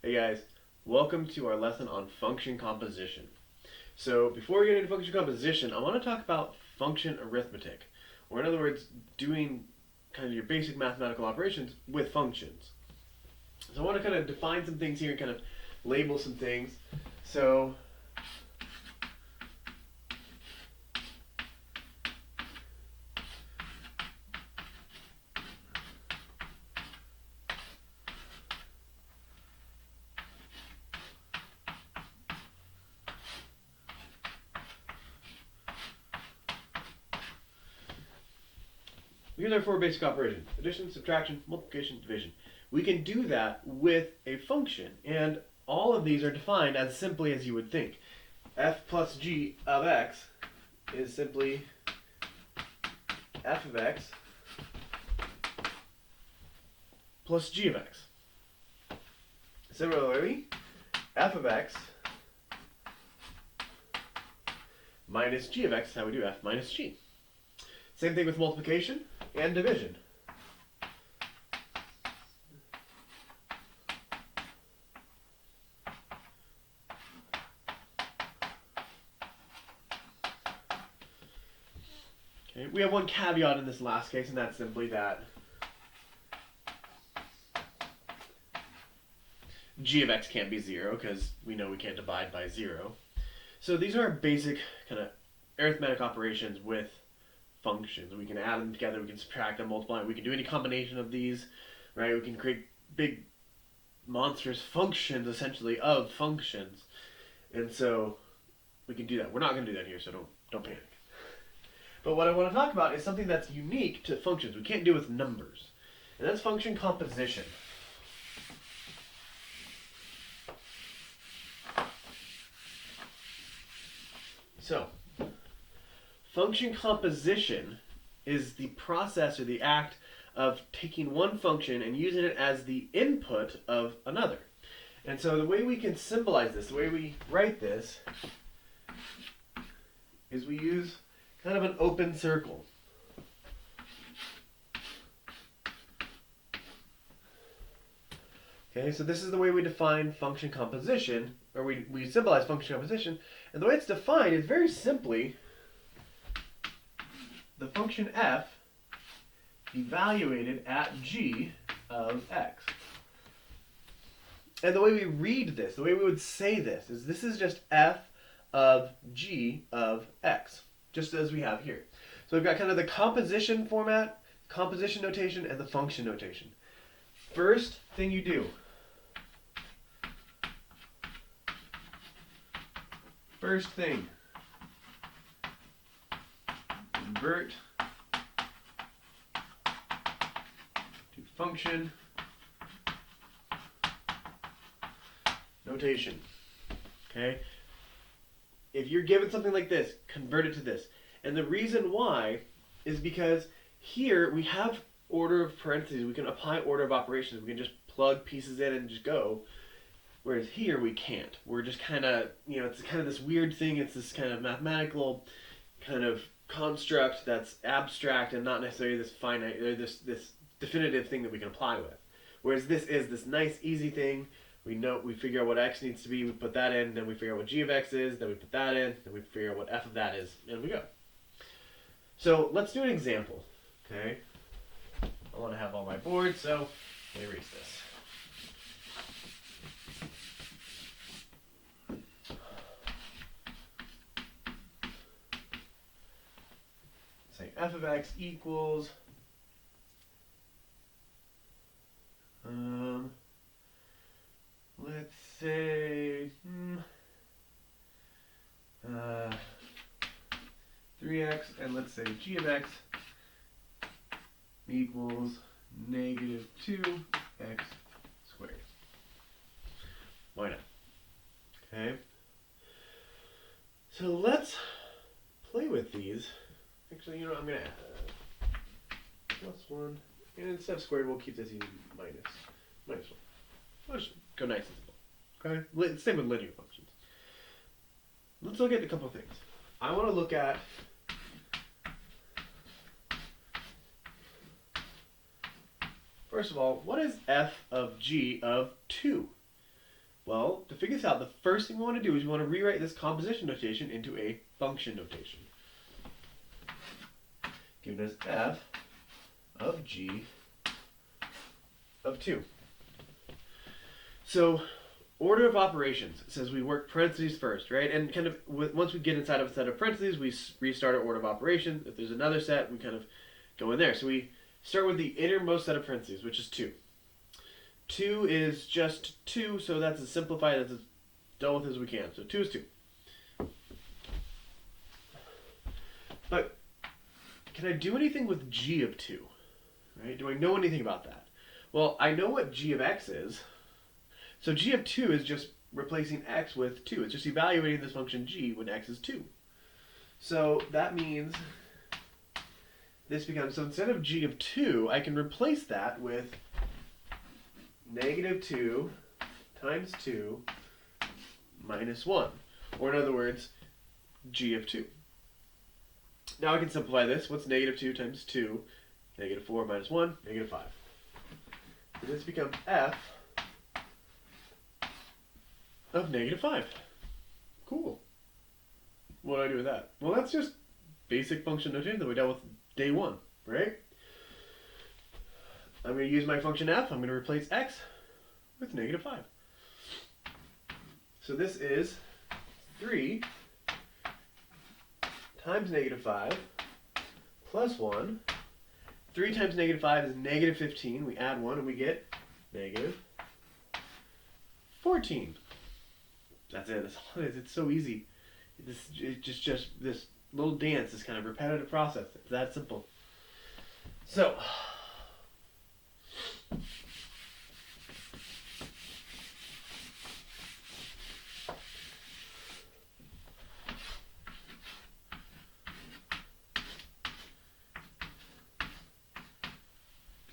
Hey guys, welcome to our lesson on function composition. So before we get into function composition, I want to talk about function arithmetic, or in other words, doing kind of your basic mathematical operations with functions. So I want to kind of define some things here and kind of label some things. So here's our four basic operations: addition, subtraction, multiplication, division. We can do that with a function, and all of these are defined as simply as you would think. F plus g of x is simply f of x plus g of x. Similarly, f of x minus g of x is how we do f minus g. Same thing with multiplication and division. Okay, we have one caveat in this last case, and that's simply that g of x can't be 0 because we know we can't divide by 0. So these are our basic kind of arithmetic operations with functions. We can add them together, we can subtract them, multiply them, we can do any combination of these, right? We can create big monstrous functions essentially of functions. And so we can do that. We're not going to do that here, so don't panic. But what I want to talk about is something that's unique to functions. We can't do with numbers. And that's function composition. So, function composition is the process or the act of taking one function and using it as the input of another. And so the way we can symbolize this, the way we write this, is we use kind of an open circle. Okay, so this is the way we define function composition, or we symbolize function composition. And the way it's defined is very simply the function f evaluated at g of x. And the way we read this, the way we would say this is just f of g of x, just as we have here. So we've got kind of the composition format, composition notation, and the function notation. First thing you do, convert to function notation. Okay? If you're given something like this, convert it to this. And the reason why is because here we have order of parentheses. We can apply order of operations. We can just plug pieces in and just go. Whereas here we can't. We're just kind of, it's kind of this weird thing. It's this kind of mathematical kind of construct that's abstract and not necessarily this finite, or this definitive thing that we can apply with. Whereas this is this nice, easy thing. We figure out what x needs to be, we put that in, then we figure out what g of x is, then we put that in, then we figure out what f of that is, and we go. So let's do an example, okay? I want to have all my boards, so let me erase this. Say f of x equals let's say 3x, and let's say g of x equals negative 2x squared. Why not? Okay. So let's play with these. Actually, I'm going to add plus 1. And instead of squared, we'll keep this even minus 1. We'll just go nice and simple. Okay? Same with linear functions. Let's look at a couple of things. I want to look at first of all, what is f of g of 2? Well, to figure this out, the first thing we want to do is we want to rewrite this composition notation into a function notation. Given as f of g of 2. So, order of operations says we work parentheses first, right? And kind of once we get inside of a set of parentheses, we restart our order of operations. If there's another set, we kind of go in there. So we start with the innermost set of parentheses, which is 2. 2 is just 2, so that's as simplified, that's as done with as we can. So 2 is 2. But can I do anything with g of 2? Right? Do I know anything about that? Well, I know what g of x is. So g of 2 is just replacing x with 2. It's just evaluating this function g when x is 2. So that means this becomes, so instead of g of 2, I can replace that with negative 2 times 2 minus 1. Or in other words, g of 2. Now I can simplify this. What's negative 2 times 2? Negative 4 minus 1, negative 5. So this becomes f of negative 5. Cool. What do I do with that? Well, that's just basic function notation that we dealt with day 1, right? I'm going to use my function f. I'm going to replace x with negative 5. So this is 3 times negative 5 plus 1. 3 times negative 5 is negative 15. We add 1 and we get negative 14. That's it. That's all it is. It's so easy. It's just this little dance, this kind of repetitive process. It's that simple. So,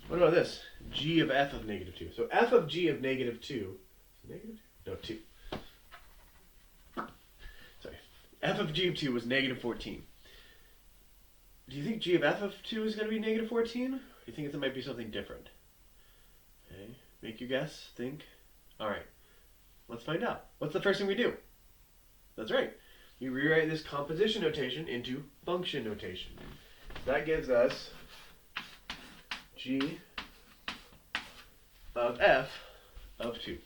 what about this? G of f of negative 2. So f of g of negative 2. Negative 2? No, 2. Sorry. F of g of 2 was negative 14. Do you think g of f of 2 is going to be negative 14? Or do you think it might be something different? Okay. Make your guess. Think. Alright. Let's find out. What's the first thing we do? That's right. We rewrite this composition notation into function notation. That gives us g of f of 2.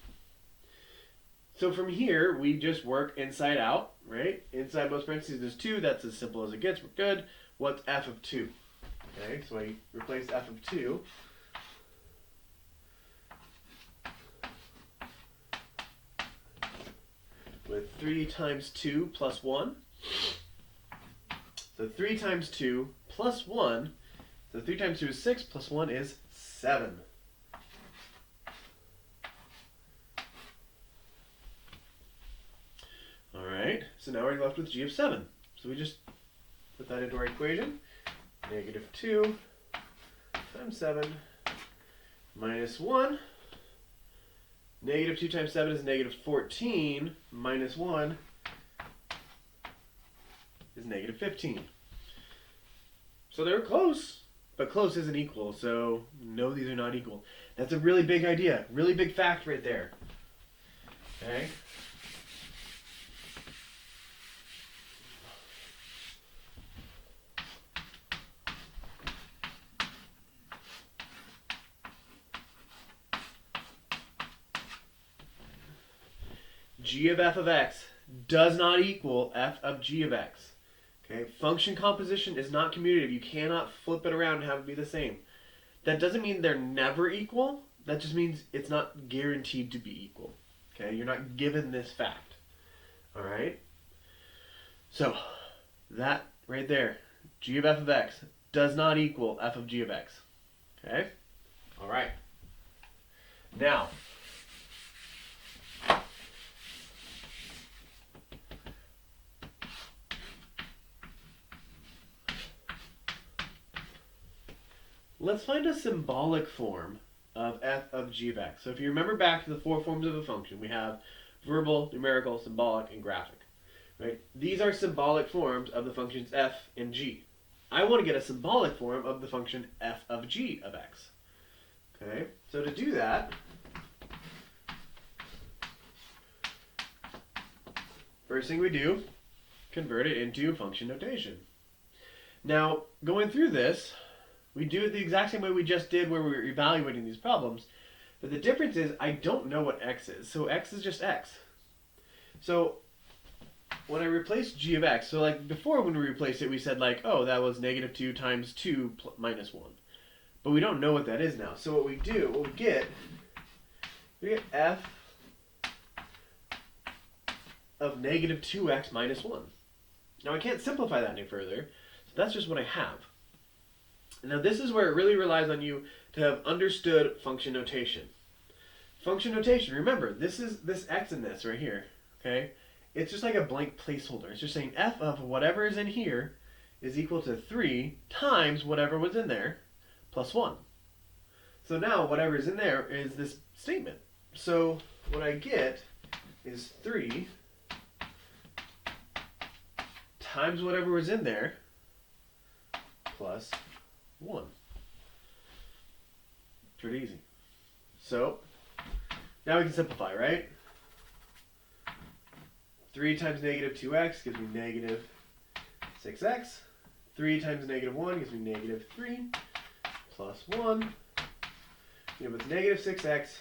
So from here, we just work inside out, right? Inside most parentheses is 2. That's as simple as it gets. We're good. What's f of 2? Okay, so I replace f of 2 with 3 times 2 plus 1. So 3 times 2 plus 1. So 3 times 2 is 6, plus 1 is 7. Alright, so now we're left with g of 7. So we just put that into our equation. Negative 2 times 7 minus 1. Negative 2 times 7 is negative 14, minus 1 is negative 15. So they're close, but close isn't equal, so no, these are not equal. That's a really big idea, really big fact right there. Okay? G of f of x does not equal f of g of x. Okay, function composition is not commutative. You cannot flip it around and have it be the same. That doesn't mean they're never equal. That just means it's not guaranteed to be equal. Okay, you're not given this fact. All right. So that right there, g of f of x does not equal f of g of x. Okay. All right. Now, let's find a symbolic form of f of g of x. So if you remember back to the 4 forms of a function, we have verbal, numerical, symbolic, and graphic. Right? These are symbolic forms of the functions f and g. I want to get a symbolic form of the function f of g of x. Okay? So to do that, First thing we do, convert it into function notation. Now, going through this, we do it the exact same way we just did where we were evaluating these problems, but the difference is I don't know what x is, so x is just x. So when I replace g of x, so like before when we replaced it, we said like, oh, that was negative 2 times 2 minus 1. But we don't know what that is now. So what we get f of negative 2x minus 1. Now I can't simplify that any further, so that's just what I have. Now this is where it really relies on you to have understood function notation. Function notation, remember, this is this x in this right here, okay? It's just like a blank placeholder. It's just saying f of whatever is in here is equal to 3 times whatever was in there plus 1. So now whatever is in there is this statement. So what I get is 3 times whatever was in there plus 1. Pretty easy. So now we can simplify, right? 3 times negative 2x gives me negative 6x. 3 times negative 1 gives me negative 3 plus 1. You know, it's negative 6x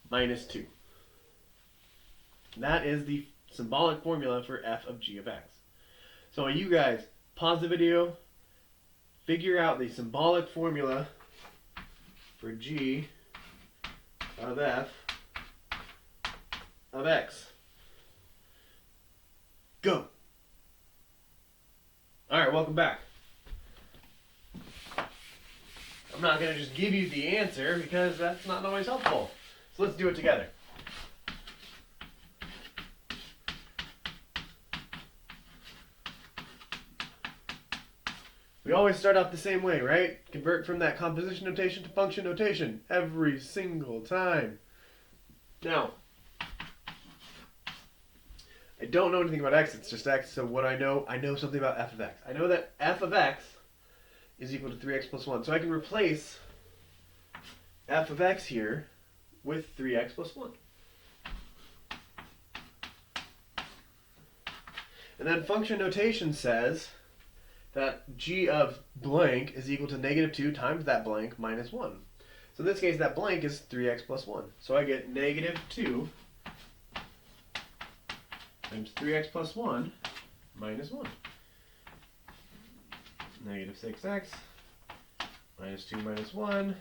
minus 2. That is the symbolic formula for f of g of x. So you guys, pause the video, figure out the symbolic formula for g of f of x. Go! Alright, welcome back. I'm not going to just give you the answer because that's not always helpful. So let's do it together. We always start out the same way, right? Convert from that composition notation to function notation every single time. Now, I don't know anything about x, it's just x, so what I know something about f of x. I know that f of x is equal to 3x plus 1. So I can replace f of x here with 3x plus 1. And then function notation says that g of blank is equal to negative 2 times that blank minus 1. So in this case, that blank is 3x plus 1. So I get negative 2 times 3x plus 1 minus 1. Negative 6x minus 2 minus 1.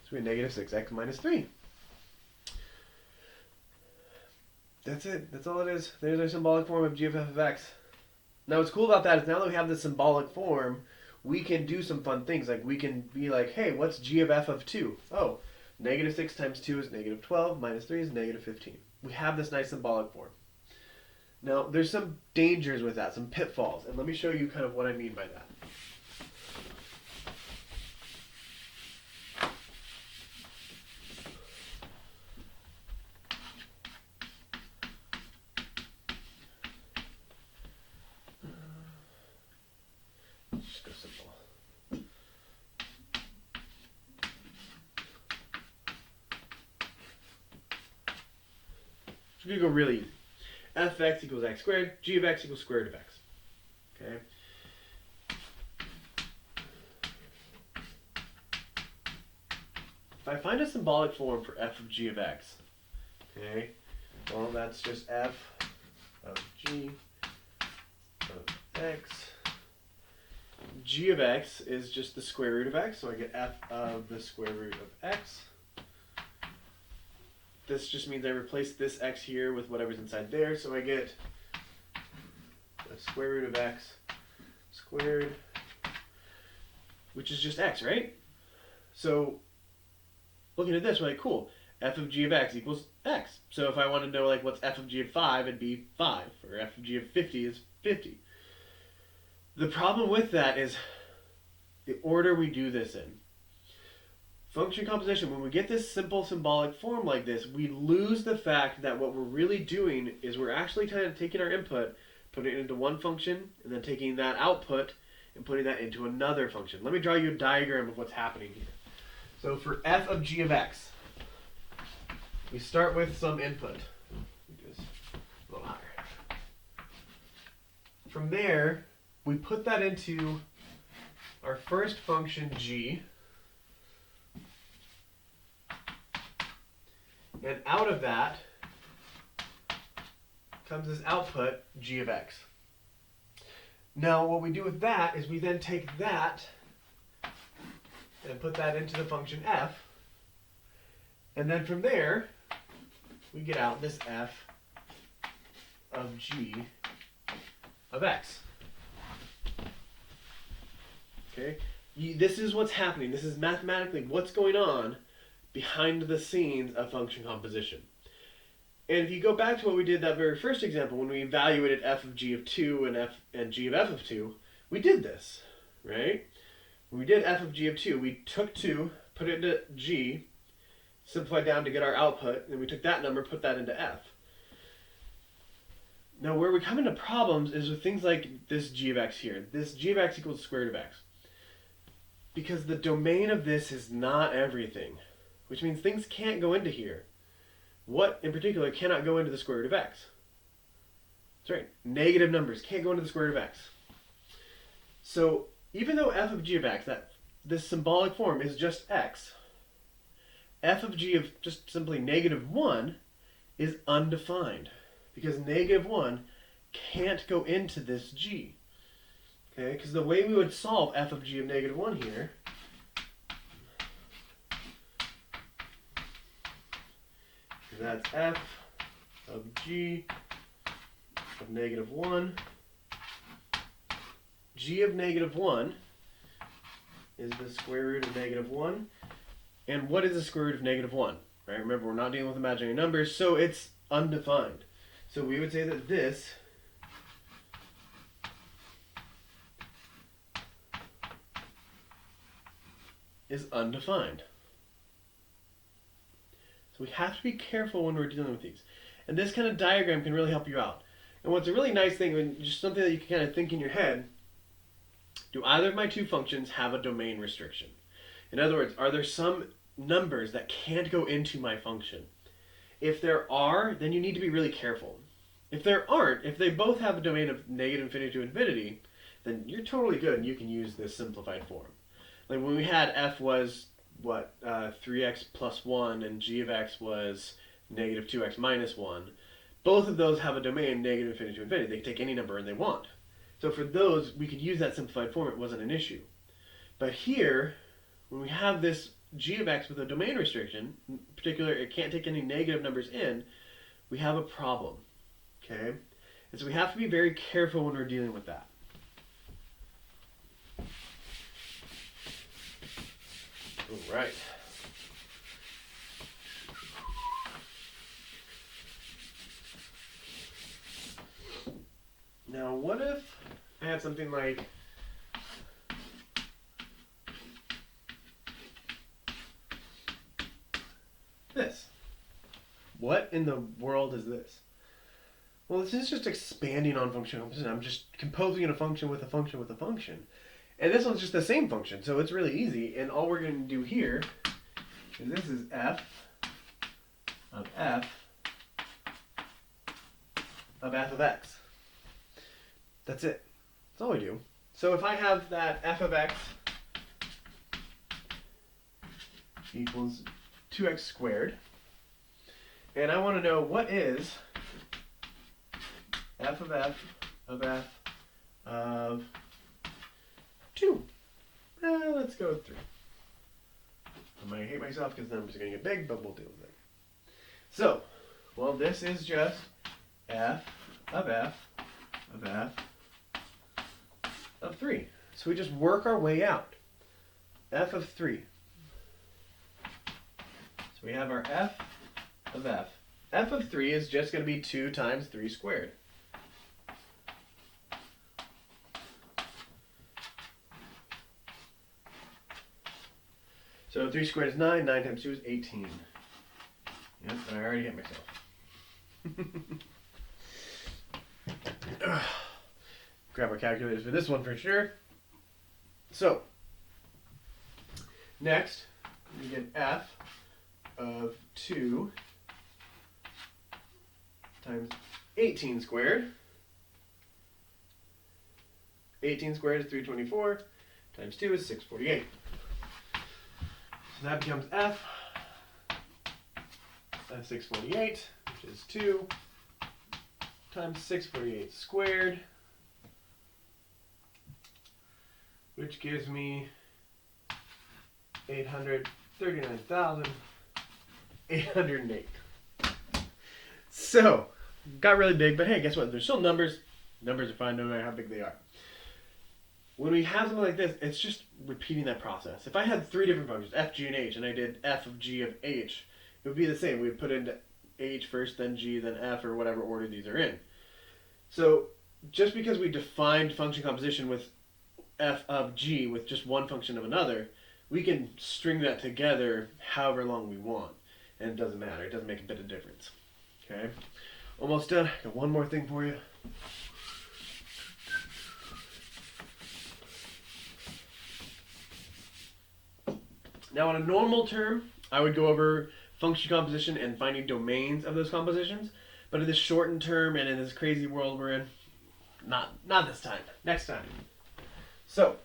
So we have negative 6x minus 3. That's it. That's all it is. There's our symbolic form of g of f of x. Now what's cool about that is now that we have the symbolic form, we can do some fun things. Like we can be like, hey, what's g of f of 2? Oh, negative 6 times 2 is negative 12, minus 3 is negative 15. We have this nice symbolic form. Now, there's some dangers with that, some pitfalls, and let me show you kind of what I mean by that. Just go simple. It's going to go really easy. F of x equals x squared, g of x equals square root of x. Okay? If I find a symbolic form for f of g of x, okay, well that's just f of g of x. G of x is just the square root of x, so I get f of the square root of x. This just means I replace this x here with whatever's inside there, so I get the square root of x squared, which is just x, right? So looking at this, we're like, cool, f of g of x equals x. So if I want to know like what's f of g of 5, it'd be 5, or f of g of 50 is 50. The problem with that is the order we do this in. Function composition, when we get this simple symbolic form like this, we lose the fact that what we're really doing is we're actually kind of taking our input, putting it into one function, and then taking that output and putting that into another function. Let me draw you a diagram of what's happening here. So for f of g of x, we start with some input. Just a little higher. From there, we put that into our first function g, and out of that comes this output g of x. Now what we do with that is we then take that and put that into the function f, and then from there we get out this f of g of x. Okay, this is what's happening. This is mathematically what's going on behind the scenes of function composition. And if you go back to what we did that very first example, when we evaluated f of g of 2 and g of f of 2, we did this, right? When we did f of g of 2, we took 2, put it into g, simplified down to get our output, and we took that number, put that into f. Now where we come into problems is with things like this g of x here. This g of x equals the square root of x. Because the domain of this is not everything, which means things can't go into here. What, in particular, cannot go into the square root of x? That's right, negative numbers can't go into the square root of x. So even though f of g of x, this symbolic form is just x, f of g of just simply negative 1 is undefined, because negative 1 can't go into this g. Okay, because the way we would solve f of g of negative 1 here is that's f of g of negative 1. G of negative 1 is the square root of negative 1. And what is the square root of negative 1? Right? Remember, we're not dealing with imaginary numbers, so it's undefined. So we would say that this is undefined. So we have to be careful when we're dealing with these. And this kind of diagram can really help you out. And what's a really nice thing, when just something that you can kind of think in your head, do either of my two functions have a domain restriction? In other words, are there some numbers that can't go into my function? If there are, then you need to be really careful. If there aren't, if they both have a domain of negative infinity to infinity, then you're totally good and you can use this simplified form. Like when we had f was, 3x plus 1 and g of x was negative 2x minus 1, both of those have a domain negative infinity to infinity. They can take any number and they want. So for those, we could use that simplified form. It wasn't an issue. But here, when we have this g of x with a domain restriction, in particular, it can't take any negative numbers in, we have a problem. Okay? And so we have to be very careful when we're dealing with that. All right. Now, what if I had something like this? What in the world is this? Well, this is just expanding on function composition. I'm just composing a function with a function with a function. And this one's just the same function, so it's really easy. And all we're going to do here is this is f of x. That's it. That's all we do. So if I have that f of x equals 2x squared, and I want to know what is f of 2. Let's go with 3. I'm going to hate myself because the numbers are going to get big, but we'll deal with it. So, well, this is just f of 3. So we just work our way out. F of 3. So we have our f of f. F of 3 is just going to be 2 times 3 squared. So 3 squared is 9, 9 times 2 is 18. Yep, I already hit myself. Grab our calculators for this one for sure. So, next, we get f of 2 times 18 squared. 18 squared is 324, times 2 is 648. So that becomes f of 648, which is 2 times 648 squared, which gives me 839,808. So, got really big, but hey, guess what? There's still numbers. Numbers are fine no matter how big they are. When we have something like this, it's just repeating that process. If I had three different functions, f, g, and h, and I did f of g of h, it would be the same. We'd put in h first, then g, then f, or whatever order these are in. So just because we defined function composition with f of g with just one function of another, we can string that together however long we want. And it doesn't matter. It doesn't make a bit of difference. Okay? Almost done. Got one more thing for you. Now, in a normal term, I would go over function composition and finding domains of those compositions. But in this shortened term and in this crazy world we're in, not this time. Next time. So,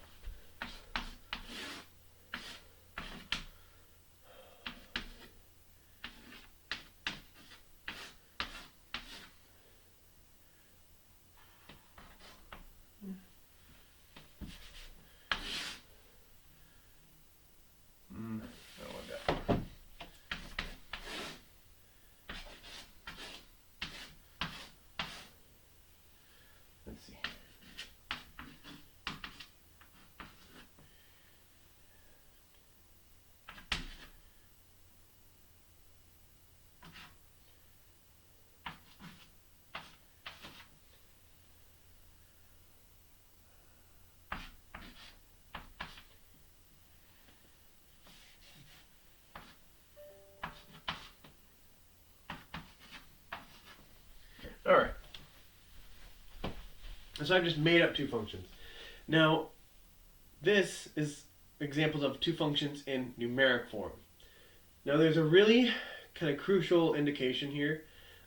let's see. All right. So I've just made up two functions. Now, this is examples of two functions in numeric form. Now, there's a really kind of crucial indication here,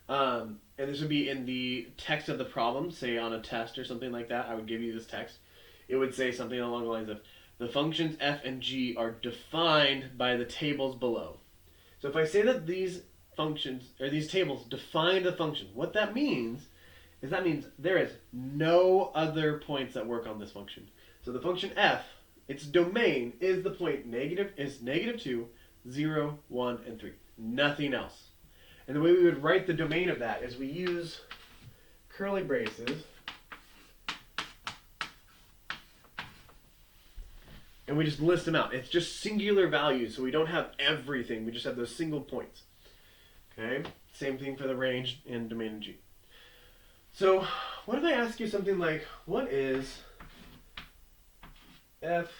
and this would be in the text of the problem, say on a test or something like that. I would give you this text. It would say something along the lines of, the functions f and g are defined by the tables below. So if I say that these functions, or these tables, define the function, what that means is that means there is no other points that work on this function. So the function f, its domain is the point -2, 0, 1, and 3. Nothing else. And the way we would write the domain of that is we use curly braces, and we just list them out. It's just singular values, so we don't have everything. We just have those single points. Okay? Same thing for the range in domain in G. So, what if I ask you something like, what is f,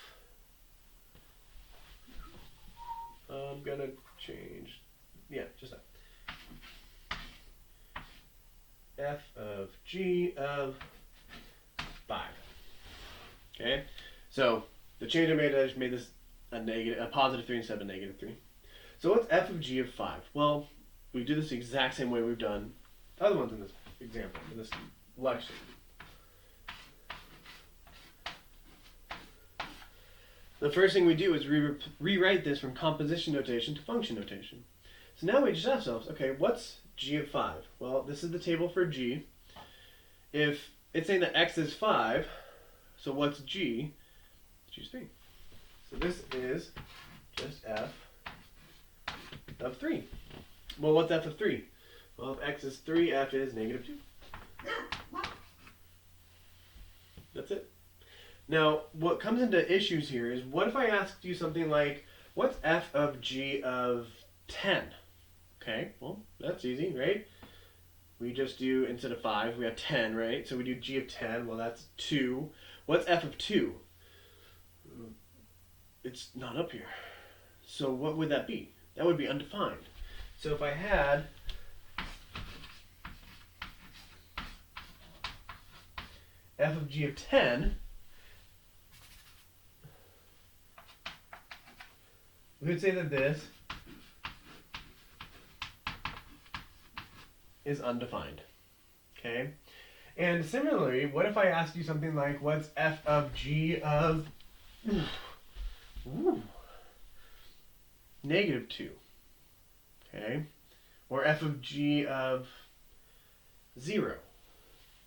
I'm going to change, just that. F of G of 5. Okay? So, the change I made, I just made this a positive 3 instead of a negative 3. So what's f of g of 5? Well, we do this the exact same way we've done other ones in this example, in this lecture. The first thing we do is rewrite this from composition notation to function notation. So now we just ask ourselves, okay, what's g of 5? Well, this is the table for g. If it's saying that x is 5, so what's g? G is 3. So this is just f of 3. Well, what's f of 3? Well, if x is 3, f is negative 2. That's it. Now, what comes into issues here is, what if I asked you something like, what's f of g of 10? Okay, well, that's easy, right? We just do, instead of 5, we have 10, right? So we do g of 10, well, that's 2. What's f of 2? It's not up here. So what would that be? That would be undefined. So if I had f of g of 10, we would say that this is undefined. Okay? And similarly, what if I asked you something like, what's f of g of negative 2? Okay? Or f of g of 0.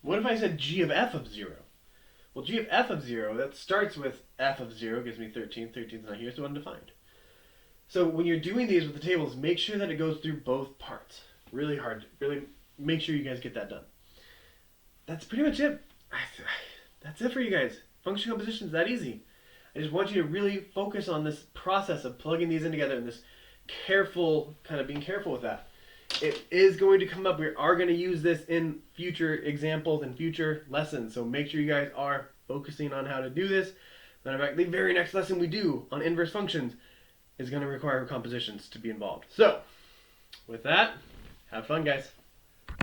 What if I said g of f of 0? Well, g of f of 0, that starts with f of 0, gives me 13. 13 is not here, so undefined. So when you're doing these with the tables, make sure that it goes through both parts. Really hard. Really make sure you guys get that done. That's pretty much it. That's it for you guys. Function composition is that easy. I just want you to really focus on this process of plugging these in together and this careful, kind of being careful with that. It is going to come up. We are going to use this in future examples and future lessons. So make sure you guys are focusing on how to do this. Matter of fact, the very next lesson we do on inverse functions is going to require compositions to be involved. So with that, have fun, guys.